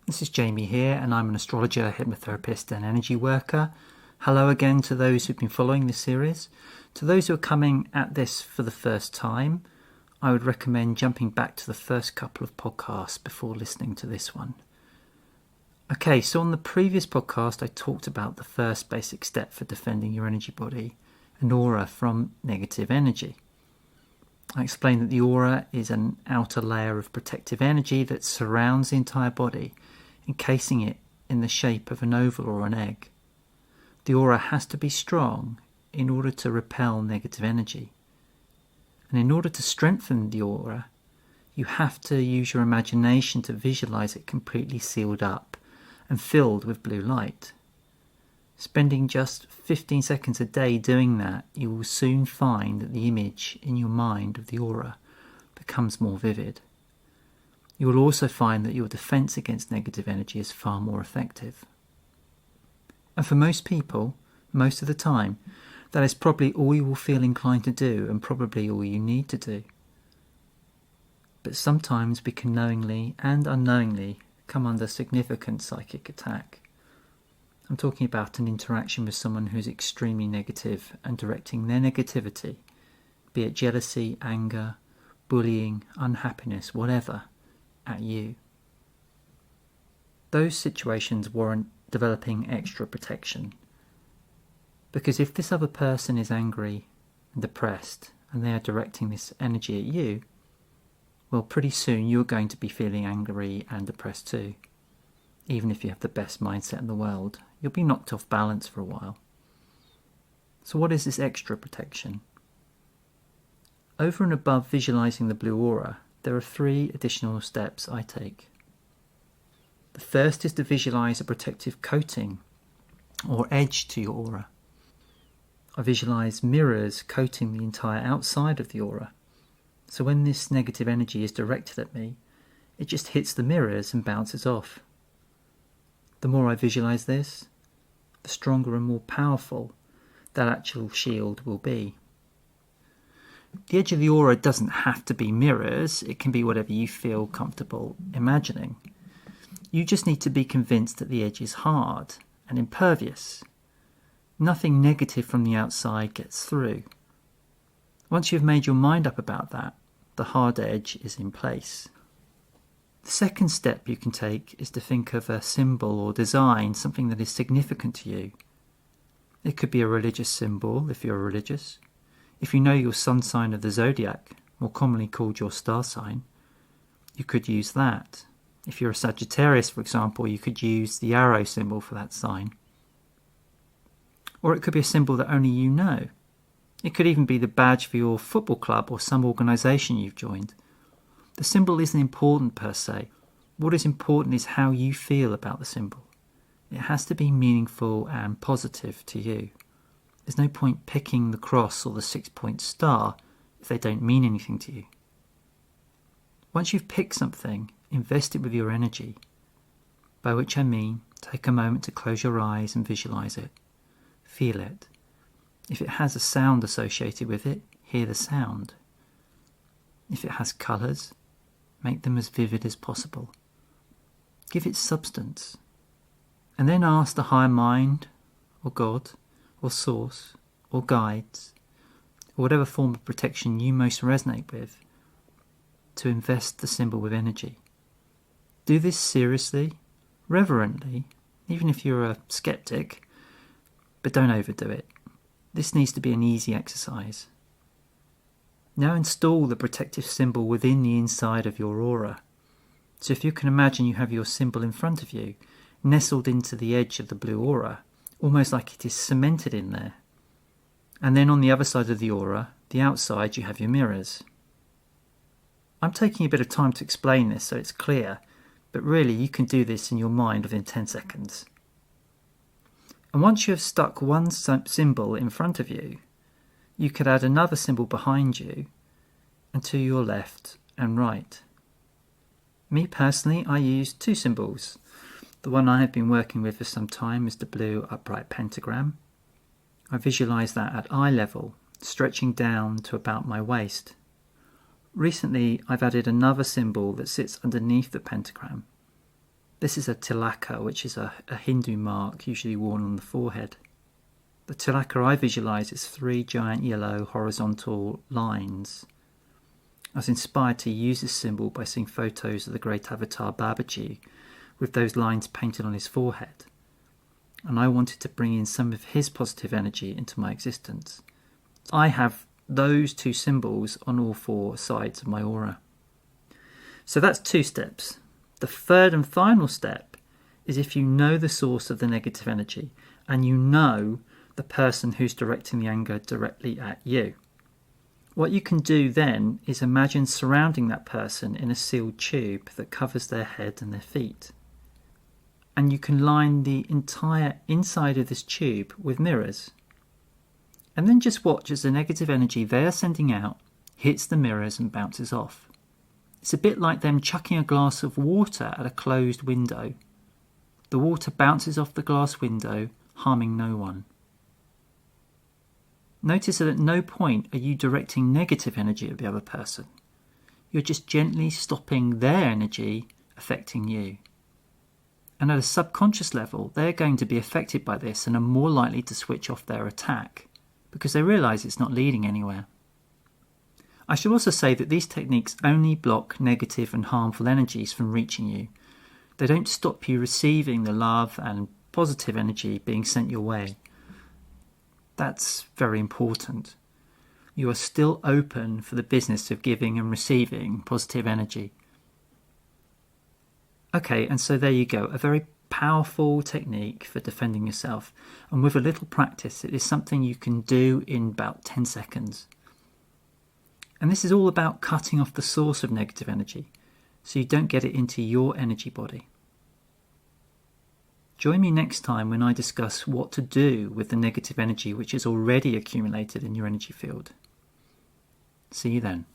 This is Jamie here, and I'm an astrologer, hypnotherapist and energy worker. Hello again to those who've been following this series. To those who are coming at this for the first time, I would recommend jumping back to the first couple of podcasts before listening to this one. Okay, so on the previous podcast I talked about the first basic step for defending your energy body, an aura from negative energy. I explained that the aura is an outer layer of protective energy that surrounds the entire body, encasing it in the shape of an oval or an egg. The aura has to be strong in order to repel negative energy. And in order to strengthen the aura, you have to use your imagination to visualize it completely sealed up and filled with blue light. Spending just 15 seconds a day doing that, you will soon find that the image in your mind of the aura becomes more vivid. You will also find that your defense against negative energy is far more effective. And for most people, most of the time, that is probably all you will feel inclined to do and probably all you need to do. But sometimes we can knowingly and unknowingly come under significant psychic attack. I'm talking about an interaction with someone who's extremely negative and directing their negativity, be it jealousy, anger, bullying, unhappiness, whatever, at you. Those situations warrant developing extra protection. Because if this other person is angry and depressed and they are directing this energy at you, well, pretty soon you're going to be feeling angry and depressed too. Even if you have the best mindset in the world, you'll be knocked off balance for a while. So what is this extra protection? Over and above visualizing the blue aura, there are 3 additional steps I take. The first is to visualize a protective coating or edge to your aura. I visualize mirrors coating the entire outside of the aura. So when this negative energy is directed at me, it just hits the mirrors and bounces off. The more I visualize this, the stronger and more powerful that actual shield will be. The edge of the aura doesn't have to be mirrors, it can be whatever you feel comfortable imagining. You just need to be convinced that the edge is hard and impervious. Nothing negative from the outside gets through. Once you've made your mind up about that, the hard edge is in place. The second step you can take is to think of a symbol or design, something that is significant to you. It could be a religious symbol if you're religious. If you know your sun sign of the zodiac, more commonly called your star sign, you could use that. If you're a Sagittarius, for example, you could use the arrow symbol for that sign. Or it could be a symbol that only you know. It could even be the badge for your football club or some organisation you've joined. The symbol isn't important per se. What is important is how you feel about the symbol. It has to be meaningful and positive to you. There's no point picking the cross or the 6-point star if they don't mean anything to you. Once you've picked something, invest it with your energy. By which I mean, take a moment to close your eyes and visualize it. Feel it. If it has a sound associated with it, hear the sound. If it has colours, make them as vivid as possible. Give it substance. And then ask the higher mind, or God, or source, or guides, or whatever form of protection you most resonate with, to invest the symbol with energy. Do this seriously, reverently, even if you're a skeptic, but don't overdo it. This needs to be an easy exercise. Now install the protective symbol within the inside of your aura. So if you can imagine you have your symbol in front of you, nestled into the edge of the blue aura, almost like it is cemented in there. And then on the other side of the aura, the outside, you have your mirrors. I'm taking a bit of time to explain this so it's clear, but really you can do this in your mind within 10 seconds. And once you have stuck one symbol in front of you, you could add another symbol behind you and to your left and right. Me personally, I use 2 symbols. The one I have been working with for some time is the blue upright pentagram. I visualise that at eye level, stretching down to about my waist. Recently, I've added another symbol that sits underneath the pentagram. This is a tilaka, which is a Hindu mark usually worn on the forehead. The tilaka I visualise is 3 giant yellow horizontal lines. I was inspired to use this symbol by seeing photos of the great avatar Babaji with those lines painted on his forehead. And I wanted to bring in some of his positive energy into my existence. I have those 2 symbols on all 4 sides of my aura. So that's 2 steps. The third and final step is if you know the source of the negative energy and you know the person who's directing the anger directly at you. What you can do then is imagine surrounding that person in a sealed tube that covers their head and their feet. And you can line the entire inside of this tube with mirrors. And then just watch as the negative energy they are sending out hits the mirrors and bounces off. It's a bit like them chucking a glass of water at a closed window. The water bounces off the glass window, harming no one. Notice that at no point are you directing negative energy at the other person. You're just gently stopping their energy affecting you. And at a subconscious level, they're going to be affected by this and are more likely to switch off their attack because they realise it's not leading anywhere. I should also say that these techniques only block negative and harmful energies from reaching you. They don't stop you receiving the love and positive energy being sent your way. That's very important. You are still open for the business of giving and receiving positive energy. Okay, and so there you go, a very powerful technique for defending yourself. And with a little practice, it is something you can do in about 10 seconds. And this is all about cutting off the source of negative energy, so you don't get it into your energy body. Join me next time when I discuss what to do with the negative energy which is already accumulated in your energy field. See you then.